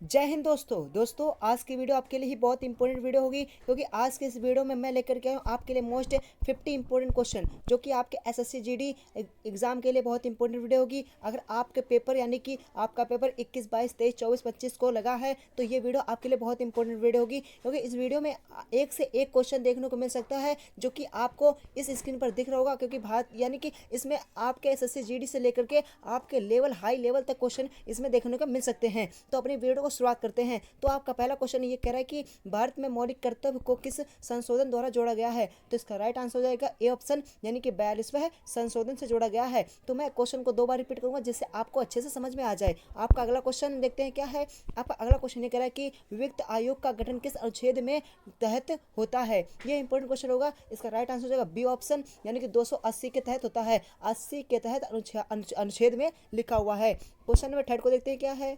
जय हिंद दोस्तों आज की वीडियो आपके लिए ही बहुत इंपॉर्टेंट वीडियो होगी क्योंकि आज के इस वीडियो में मैं लेकर के आया हूँ आपके लिए मोस्ट 50 इंपॉर्टेंट क्वेश्चन जो कि आपके एसएससी जीडी एग्जाम के लिए बहुत इंपॉर्टेंट वीडियो होगी। अगर आपके पेपर यानी कि आपका पेपर 21, 22, 23, 24, 25 को लगा है तो ये वीडियो आपके लिए बहुत इंपॉर्टेंट वीडियो होगी क्योंकि इस वीडियो में एक से एक क्वेश्चन देखने को मिल सकता है जो कि आपको इस स्क्रीन पर दिख रहा होगा क्योंकि भारत यानी कि इसमें आपके एसएससी जीडी से लेकर के आपके लेवल हाई लेवल तक क्वेश्चन इसमें देखने को मिल सकते हैं। तो अपनी वीडियो को शुरुआत करते हैं। तो आपका पहला क्वेश्चन ये कह रहा है कि भारत में मौलिक कर्तव्य को किस संशोधन द्वारा जोड़ा गया है। तो इसका राइट आंसर हो जाएगा ए ऑप्शन यानी कि 42वें संशोधन से जोड़ा गया है। तो मैं क्वेश्चन को दो बार रिपीट करूंगा जिससे आपको अच्छे से समझ में आ जाए। आपका अगला क्वेश्चन देखते हैं क्या है। आपका अगला क्वेश्चन ये कह रहा है कि वित्त आयोग का गठन किस अनुच्छेद में तहत होता है। ये इंपॉर्टेंट क्वेश्चन होगा। इसका राइट आंसर हो जाएगा बी ऑप्शन यानी कि 280 के तहत होता है। 80 के तहत अनुच्छेद में लिखा हुआ है। क्वेश्चन नंबर थर्ड को देखते हैं क्या है।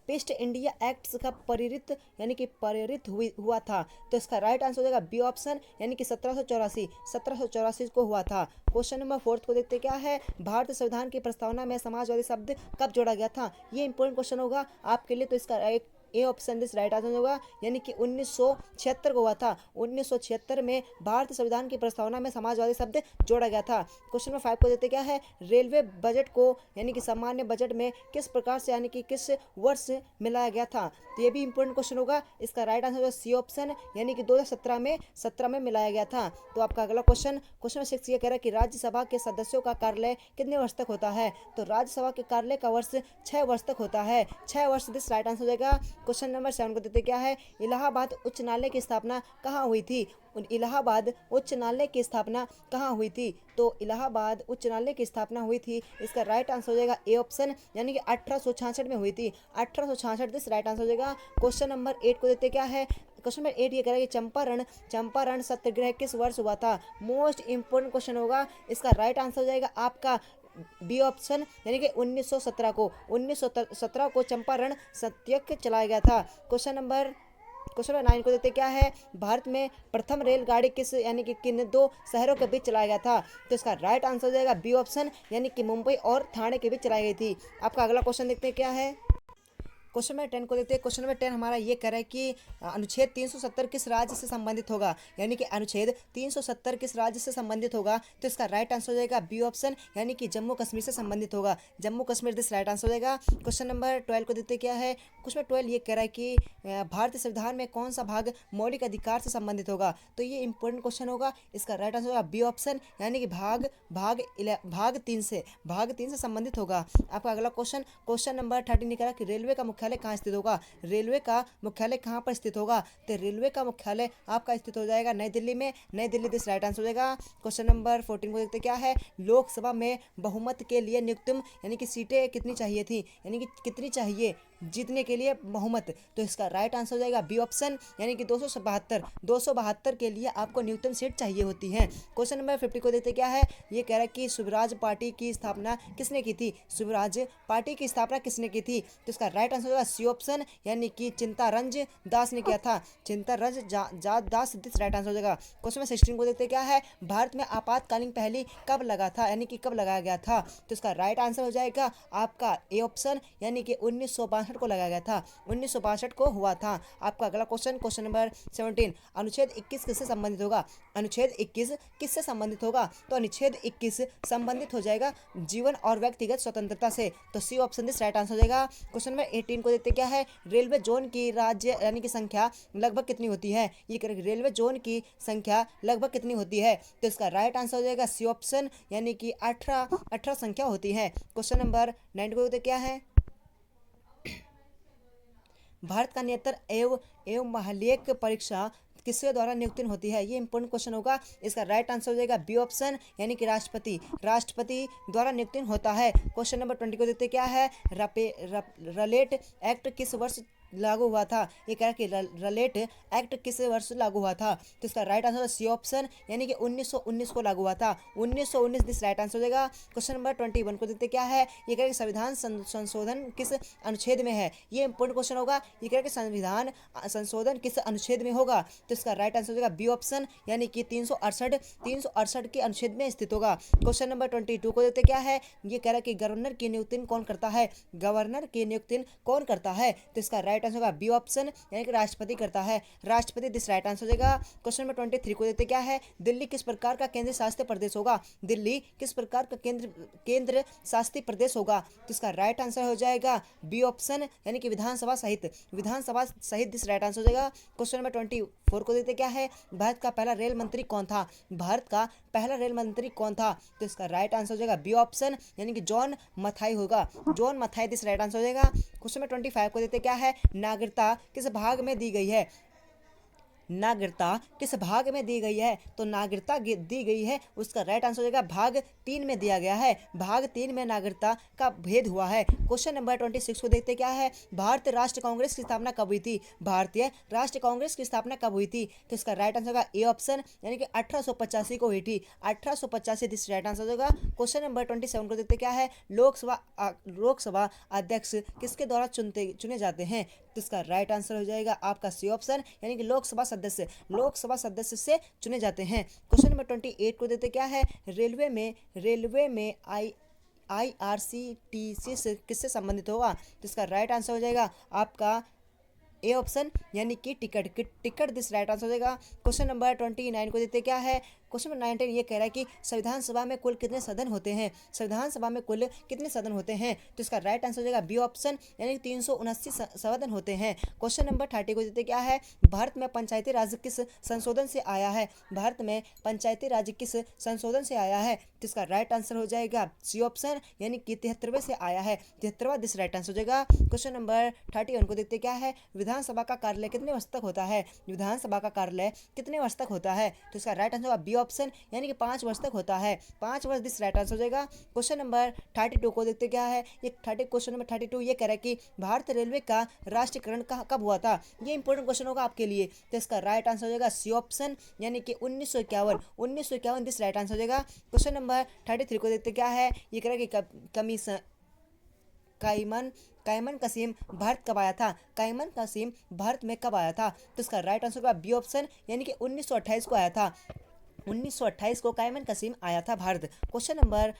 पेस्ट इंडिया एक्ट का परिरित यानी कि परिरित हुआ था। तो इसका राइट आंसर हो जाएगा बी ऑप्शन यानी कि 1784 को हुआ था। क्वेश्चन नंबर फोर्थ को देखते क्या है। भारतीय संविधान की प्रस्तावना में समाजवादी शब्द कब जोड़ा गया था। ये इंपॉर्टेंट क्वेश्चन होगा आपके लिए। तो इसका एक A option this right answer होगा यानी कि 1976 को हुआ था। 1976 में भारतीय संविधान की प्रस्तावना में समाजवादी शब्द जोड़ा गया था। क्वेश्चन नंबर 5 को देते क्या है। रेलवे बजट को यानी कि सामान्य बजट में किस प्रकार से यानी कि किस वर्ष मिलाया गया था। तो ये भी इंपॉर्टेंट क्वेश्चन होगा। इसका राइट आंसर होगा सी ऑप्शन यानी कि 2017 में मिलाया गया था। तो आपका अगला क्वेश्चन नंबर 6 ये कह रहा है कि राज्यसभा के सदस्यों का कार्यालय कितने वर्ष तक होता है। तो राज्यसभा के कार्यालय का वर्ष 6 वर्ष तक होता है। 6 वर्ष दिस राइट आंसर हो जाएगा। क्वेश्चन नंबर 7 को देते क्या है। इलाहाबाद उच्च न्यायालय की स्थापना कहाँ हुई थी। इलाहाबाद उच्च न्यायालय की स्थापना कहाँ हुई थी। तो इलाहाबाद उच्च न्यायालय की स्थापना हुई थी। इसका राइट आंसर हो जाएगा ए ऑप्शन यानी कि 1866 में हुई थी। 1866 दिस राइट आंसर हो जाएगा। क्वेश्चन नंबर 8 को देते क्या है। क्वेश्चन नंबर 8 ये कह रहा है कि चंपारण सत्याग्रह किस वर्ष हुआ था। मोस्ट इंपोर्टेंट क्वेश्चन होगा। इसका राइट आंसर हो जाएगा आपका बी ऑप्शन यानी कि 1917 को चंपारण सत्याग्रह चलाया गया था। क्वेश्चन नंबर 9 को देते क्या है। भारत में प्रथम रेलगाड़ी किस यानी कि किन दो शहरों के बीच चलाया गया था। तो इसका राइट आंसर हो जाएगा बी ऑप्शन यानी कि मुंबई और ठाणे के बीच चलाई गई थी। आपका अगला क्वेश्चन देखते हैं क्या है। क्वेश्चन नंबर 10 को देखते हैं। क्वेश्चन नंबर 10 हमारा ये कह रहा है कि अनुच्छेद 370 किस राज्य से संबंधित होगा। यानी कि अनुच्छेद 370 किस राज्य से संबंधित होगा। तो इसका राइट आंसर हो जाएगा बी ऑप्शन यानी कि जम्मू कश्मीर से संबंधित होगा। Jammu Kashmir this right answer हो जाएगा। क्वेश्चन नंबर 12 को देखते क्या है। क्वेश्चन नंबर 12 ये कह रहा है कि भारतीय संविधान में कौन सा भाग मौलिक अधिकार से संबंधित होगा। तो ये इंपॉर्टेंट क्वेश्चन होगा। इसका राइट आंसर होगा बी ऑप्शन यानी कि भाग 3 से संबंधित होगा। आपका अगला क्वेश्चन नंबर 13 ये कह रहा है कि रेलवे का मुख्यालय कहाँ स्थित होगा। रेलवे का मुख्यालय कहाँ पर स्थित होगा। तो रेलवे का मुख्यालय आपका स्थित हो जाएगा नई दिल्ली में। नई दिल्ली दिस राइट आंसर हो जाएगा। क्वेश्चन नंबर 14 को देखते क्या है। लोकसभा में बहुमत के लिए नियुक्तम यानी कि सीटें कितनी चाहिए थी यानी कि कितनी चाहिए जीतने के लिए बहुमत। तो इसका राइट आंसर हो जाएगा बी ऑप्शन यानी कि 272 के लिए आपको न्यूनतम सीट चाहिए होती है। क्वेश्चन नंबर 50 को देखते क्या है। ये कह रहा है कि स्वराज पार्टी की स्थापना किसने की थी। स्वराज पार्टी की स्थापना किसने की थी। तो इसका राइट आंसर होगा सी ऑप्शन यानी कि चिंतारंज दास ने किया था। चिंतारंज दास दिस राइट आंसर हो जाएगा। क्वेश्चन नंबर 16 को देखते क्या है। भारत में आपातकालीन पहली कब लगा था यानी कि कब लगाया गया था। तो इसका राइट आंसर हो जाएगा आपका ए ऑप्शन यानी कि 1962 को लगाया गया था। 1962 को हुआ था। आपका अगला क्वेश्चन नंबर 17 अनुच्छेद 21 किससे संबंधित होगा। अनुच्छेद 21 किससे संबंधित होगा। तो अनुच्छेद 21 संबंधित हो जाएगा जीवन और व्यक्तिगत स्वतंत्रता से। तो C option this right answer हो जाएगा। क्वेश्चन नंबर 18 को देखते क्या है। रेलवे जोन की राज्य यानी कि संख्या लगभग कितनी होती है। ये करें रेलवे जोन की संख्या लगभग कितनी होती है। तो इसका राइट आंसर हो जाएगा सी ऑप्शन यानी कि 18 संख्या होती है। क्वेश्चन नंबर 9 को देखते क्या है। भारत का नियंत्रण एवं महालेख परीक्षा किसके द्वारा नियुक्त होती है। ये इंपॉर्टेंट क्वेश्चन होगा। इसका राइट आंसर हो जाएगा बी ऑप्शन यानी कि राष्ट्रपति द्वारा नियुक्त होता है। क्वेश्चन नंबर 20 को देखते क्या है। रलेट एक्ट किस वर्ष लागू हुआ था? ये कह रहा है कि रलेट एक्ट किस वर्ष लागू हुआ था? तो इसका राइट आंसर सी ऑप्शन यानी कि 1919 को लागू हुआ था। 1919 दिस राइट आंसर हो जाएगा। क्वेश्चन नंबर 21 को देखते क्या है? ये कह रहा है कि संविधान संशोधन किस अनुच्छेद में है? ये इंपॉर्टेंट क्वेश्चन होगा। ये कह रहा है कि संविधान संशोधन किस अनुच्छेद में होगा? तो इसका राइट आंसर हो जाएगा बी ऑप्शन यानी कि 368 के अनुच्छेद में स्थित होगा। क्वेश्चन नंबर 22 को देखते क्या है? ये कह रहा है कि गवर्नर की नियुक्ति कौन करता है? गवर्नर की नियुक्ति कौन करता है? तो इसका राइट आंसर होगा बी ऑप्शन यानी कि राष्ट्रपति करता है। राष्ट्रपति दिस राइट आंसर हो जाएगा। क्वेश्चन नंबर 23 को देखते क्या है? दिल्ली किस प्रकार का केंद्र शासित प्रदेश होगा? दिल्ली किस प्रकार का केंद्र शासित प्रदेश होगा? तो इसका राइट आंसर हो जाएगा बी ऑप्शन यानी कि विधानसभा सहित दिस राइट आंसर हो जाएगा। क्वेश्चन नंबर 24 को देखते क्या है? भारत का पहला रेल मंत्री कौन था? भारत का पहला रेल मंत्री कौन था? तो इसका राइट आंसर हो जाएगा बी ऑप्शन यानी कि जॉन मथाई होगा। John Mathai this right answer हो जाएगा। क्वेश्चन नंबर 25 को देखते क्या है? नागरिकता किस भाग में दी गई है? नागरिकता किस भाग में दी गई है? तो नागरिकता दी गई है, उसका राइट आंसर हो जाएगा भाग 3 में दिया गया है। भाग 3 में नागरिकता का भेद हुआ है। क्वेश्चन नंबर 26 को देखते क्या है? भारतीय राष्ट्रीय कांग्रेस की स्थापना कब हुई थी? भारतीय राष्ट्रीय कांग्रेस की स्थापना कब हुई थी? तो इसका राइट आंसर होगा ए ऑप्शन यानी कि 1885 को हुई थी। 1885 दिस राइट आंसर होगा। क्वेश्चन नंबर 27 को देखते क्या है? लोकसभा अध्यक्ष किसके द्वारा चुने जाते हैं? तो इसका राइट आंसर हो जाएगा आपका सी ऑप्शन यानी कि लोकसभा सदस्य से चुने जाते हैं। क्वेश्चन नंबर 28 को देते क्या है? रेलवे में IRCTC से किससे संबंधित होगा? तो इसका राइट आंसर हो जाएगा आपका ए ऑप्शन यानी कि टिकट दिस राइट आंसर हो जाएगा। क्वेश्चन नंबर 29 को देते क्या है? क्वेश्चन नंबर 19 ये कह रहा है कि संविधान सभा में कुल कितने सदन होते हैं? संविधान सभा में कुल कितने सदन होते हैं? तो इसका राइट आंसर हो जाएगा बी ऑप्शन यानी 379 सदन होते हैं। क्वेश्चन नंबर 30 को देते क्या है? भारत में पंचायती राज किस संशोधन से आया है? भारत में पंचायती राज किस संशोधन से आया है? तो इसका राइट आंसर हो जाएगा सी ऑप्शन यानी कि 73वें से आया है। 73वां दिस राइट आंसर हो जाएगा। क्वेश्चन नंबर 31 को देखते क्या है? विधानसभा का कार्यालय कितने वर्ष तक होता है? विधानसभा का कार्यालय कितने वर्ष तक होता है? तो इसका राइट आंसर होगा बी ऑप्शन यानी कि 5 वर्ष तक होता है। 5 वर्ष दिस राइट आंसर हो जाएगा। क्वेश्चन नंबर 32 को देखते क्या है? ये क्वेश्चन नंबर 32 ये कह रहा है कि भारतीय रेलवे का राष्ट्रीयकरण कब हुआ था? ये इंपॉर्टेंट क्वेश्चन होगा आपके लिए। तो इसका राइट आंसर हो जाएगा सी ऑप्शन यानी कि 1951 दिस राइट आंसर हो जाएगा। क्वेश्चन नंबर 33 को देखते क्या है? ये कह रहा है कि कमीशन कायमन कसीम भारत कब आया था? कायमन कसीम भारत में कब आया था? तो इसका राइट आंसर होगा बी ऑप्शन यानी कि 1928 को आया था। 1928 को कायमन कसीम आया था भारत। क्वेश्चन नंबर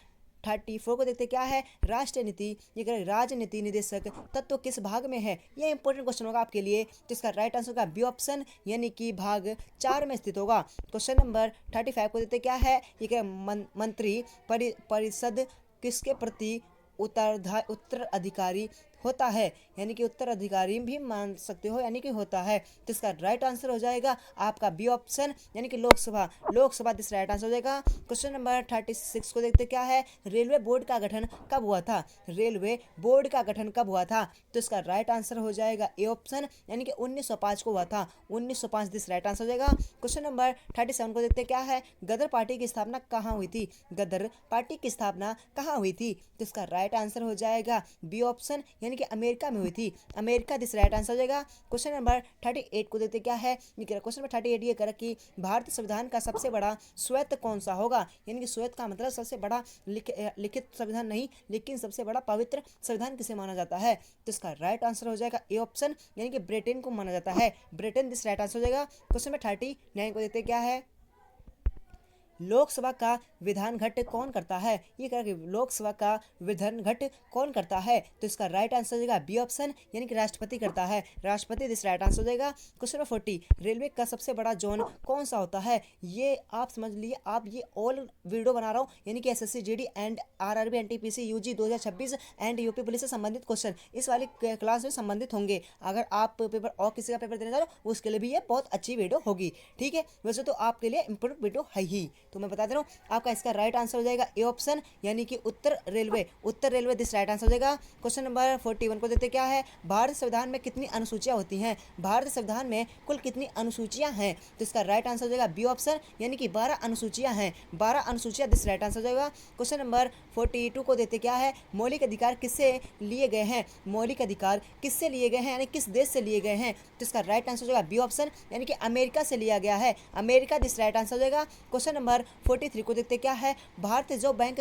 34 को देखते क्या है? राष्ट्रीय नीति ये कह राजनीति निदेशक तत्व किस भाग में है? ये इंपॉर्टेंट क्वेश्चन होगा आपके लिए। तो इसका राइट आंसर होगा बी ऑप्शन यानी कि भाग 4 में स्थित होगा। क्वेश्चन नंबर 35 को देखते क्या है? ये कह मंत्री परिषद किसके प्रति उत्तराधिकारी होता है? यानी कि उत्तराधिकारी भी मान सकते हो यानी कि होता है। तो इसका राइट आंसर हो जाएगा आपका बी ऑप्शन यानी कि लोकसभा दिस राइट आंसर हो जाएगा। क्वेश्चन नंबर 36 को देखते क्या है? रेलवे बोर्ड का गठन कब हुआ था? रेलवे बोर्ड का गठन कब हुआ था? तो इसका राइट आंसर हो जाएगा ए ऑप्शन यानी कि 1905 को हुआ था। 1905 दिस राइट आंसर हो जाएगा। क्वेश्चन नंबर 37 को देखते क्या है? गदर पार्टी की स्थापना कहाँ हुई थी? गदर पार्टी की स्थापना कहाँ हुई थी? तो इसका राइट आंसर हो जाएगा बी ऑप्शन यानी कि अमेरिका में हुई थी। अमेरिका दिस राइट आंसर हो जाएगा। क्वेश्चन नंबर 38 को देखते क्या है? ये क्वेश्चन नंबर 38 ये कह कि भारतीय संविधान का सबसे बड़ा श्वेत कौन सा होगा? यानी कि श्वेत का मतलब सबसे बड़ा लिखित संविधान नहीं, लेकिन सबसे बड़ा पवित्र संविधान किसे माना जाता है? तो इसका राइट आंसर हो जाएगा ए ऑप्शन यानी कि ब्रिटेन को माना जाता है। ब्रिटेन दिस राइट आंसर हो जाएगा। क्वेश्चन नंबर 39 को देखते क्या है? लोकसभा का विधान घट कौन करता है? ये कह रहा है कि लोकसभा का विधान घट कौन करता है? तो इसका राइट आंसर हो जाएगा बी ऑप्शन यानी कि राष्ट्रपति करता है। राष्ट्रपति दिस राइट आंसर हो जाएगा। क्वेश्चन नंबर 40 रेलवे का सबसे बड़ा जोन कौन सा होता है? ये आप समझ लिए, आप ये ऑल वीडियो बना रहा हूँ यानी कि SSC GD and RRB NTPC UG 2026 and UP police से संबंधित क्वेश्चन इस वाली क्लास में संबंधित होंगे। अगर आप पेपर और किसी का पेपर देने जा रहे हो उसके लिए भी ये बहुत अच्छी वीडियो होगी। ठीक है, वैसे तो आपके लिए इंपोर्टेंट वीडियो है ही। तो मैं बता दे रहा हूँ, आपका इसका राइट आंसर हो जाएगा ए ऑप्शन, यानी कि उत्तर रेलवे। उत्तर रेलवे दिस राइट आंसर हो जाएगा। क्वेश्चन नंबर 41 को देखते क्या है, भारत संविधान में कितनी अनुसूचियां होती हैं? भारत संविधान में कुल कितनी अनुसूचियां हैं? तो इसका राइट आंसर हो जाएगा बी ऑप्शन, यानी कि 12 अनुसूचियां हैं। 12 अनुसूचियां दिस राइट आंसर हो जाएगा। क्वेश्चन नंबर 42 को देखते क्या है, मौलिक अधिकार किससे लिए गए हैं? मौलिक अधिकार किससे लिए गए हैं, यानी किस देश से लिए गए हैं? तो इसका राइट आंसर हो जाएगा बी ऑप्शन, यानी कि अमेरिका से लिया गया है। अमेरिका दिस राइट आंसर हो जाएगा। क्वेश्चन नंबर 43 को देखते क्या है, भारतीय रिजर्व बैंक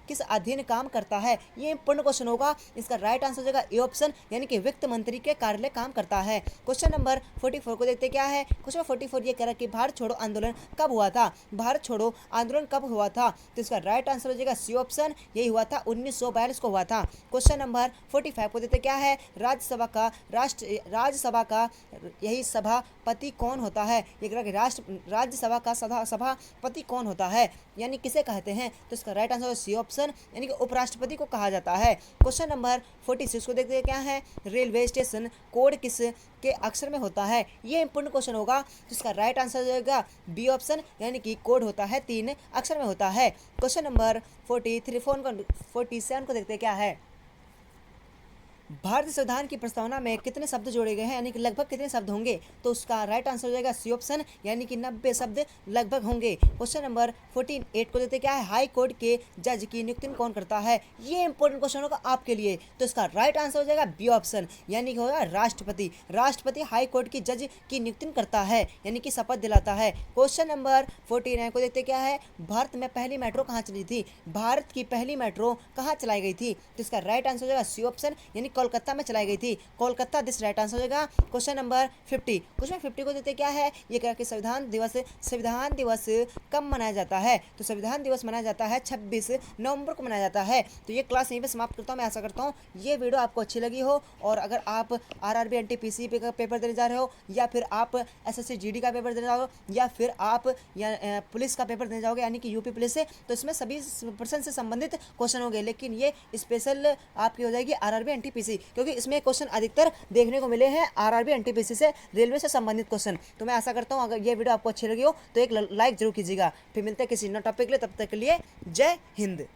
किस अधीन काम करता है? ये इंपॉर्टेंट क्वेश्चन होगा। इसका राइट आंसर हो जाएगा ए ऑप्शन, यानी कि वित्त मंत्री के कार्यालय काम करता है। क्वेश्चन नंबर 44 को देखते क्या है, क्वेश्चन 44 ये कह रहा है कि भारत छोड़ो आंदोलन कब हुआ था? भारत छोड़ो आंदोलन कब हुआ था? तो इसका राइट आंसर हो जाएगा सी ऑप्शन, यही हुआ था 1942 को हुआ था। क्वेश्चन नंबर 45 को देखते क्या है, राज्यसभा का यही सभापति कौन होता है? ये कह रहा है कि राज्यसभा का सभापति कौन होता है, यानी किसे कहते हैं? तो इसका राइट आंसर सी ऑप्शन, यानी कि उपराष्ट्रपति को कहा जाता है। क्वेश्चन नंबर 46 को देखते हैं क्या है, रेलवे स्टेशन कोड किस के अक्षर में होता है? ये इंपॉर्टेंट क्वेश्चन होगा। तो इसका राइट आंसर हो जाएगा बी ऑप्शन, यानी कि कोड होता है 3 अक्षर में होता है। क्वेश्चन नंबर 47 को देखते हैं क्या है, भारतीय संविधान की प्रस्तावना में कितने शब्द जोड़े गए हैं, यानी कि लगभग कितने शब्द होंगे? तो उसका राइट आंसर हो जाएगा सी ऑप्शन, यानी कि 90 शब्द लगभग होंगे। क्वेश्चन नंबर 48 को देते क्या है, हाई कोर्ट के जज की नियुक्ति कौन करता है? ये इंपॉर्टेंट क्वेश्चन होगा आपके लिए। तो इसका राइट आंसर हो जाएगा बी ऑप्शन, यानी कि होगा राष्ट्रपति। राष्ट्रपति हाई कोर्ट की जज की नियुक्ति करता है, यानी कि शपथ दिलाता है। क्वेश्चन नंबर 49 को देखते क्या है, भारत में पहली मेट्रो कहाँ चली थी? भारत की पहली मेट्रो कहाँ चलाई गई थी? तो इसका राइट आंसर हो जाएगा सी ऑप्शन, यानी कोलकाता में चलाई गई थी। कोलकाता दिस राइट आंसर हो जाएगा। क्वेश्चन नंबर 50, क्वेश्चन 50 को देते क्या है, ये कहा कि संविधान दिवस कब मनाया जाता है? तो संविधान दिवस मनाया जाता है 26 नवंबर को मनाया जाता है। तो ये क्लास यहीं पे समाप्त करता हूँ। मैं आशा करता हूँ ये वीडियो आपको अच्छी लगी हो, और अगर आप आरआरबी एनटीपीसी का पेपर देने जा रहे हो, या फिर आप एसएससी जीडी का पेपर देने जाओ, या फिर आप पुलिस का पेपर देने जाओगे, यानी कि यूपी पुलिस से, तो इसमें सभी पर्सन से संबंधित क्वेश्चन होंगे, लेकिन ये स्पेशल आपकी हो जाएगी आरआरबी एनटीपीसी, क्योंकि इसमें क्वेश्चन अधिकतर देखने को मिले हैं आरआरबी एनटीपीसी से, रेलवे से संबंधित क्वेश्चन। तो मैं आशा करता हूँ अगर ये वीडियो आपको अच्छी लगी हो तो एक लाइक जरूर कीजिएगा। फिर मिलते हैं किसी नए टॉपिक के लिए, तब तक के लिए जय हिंद।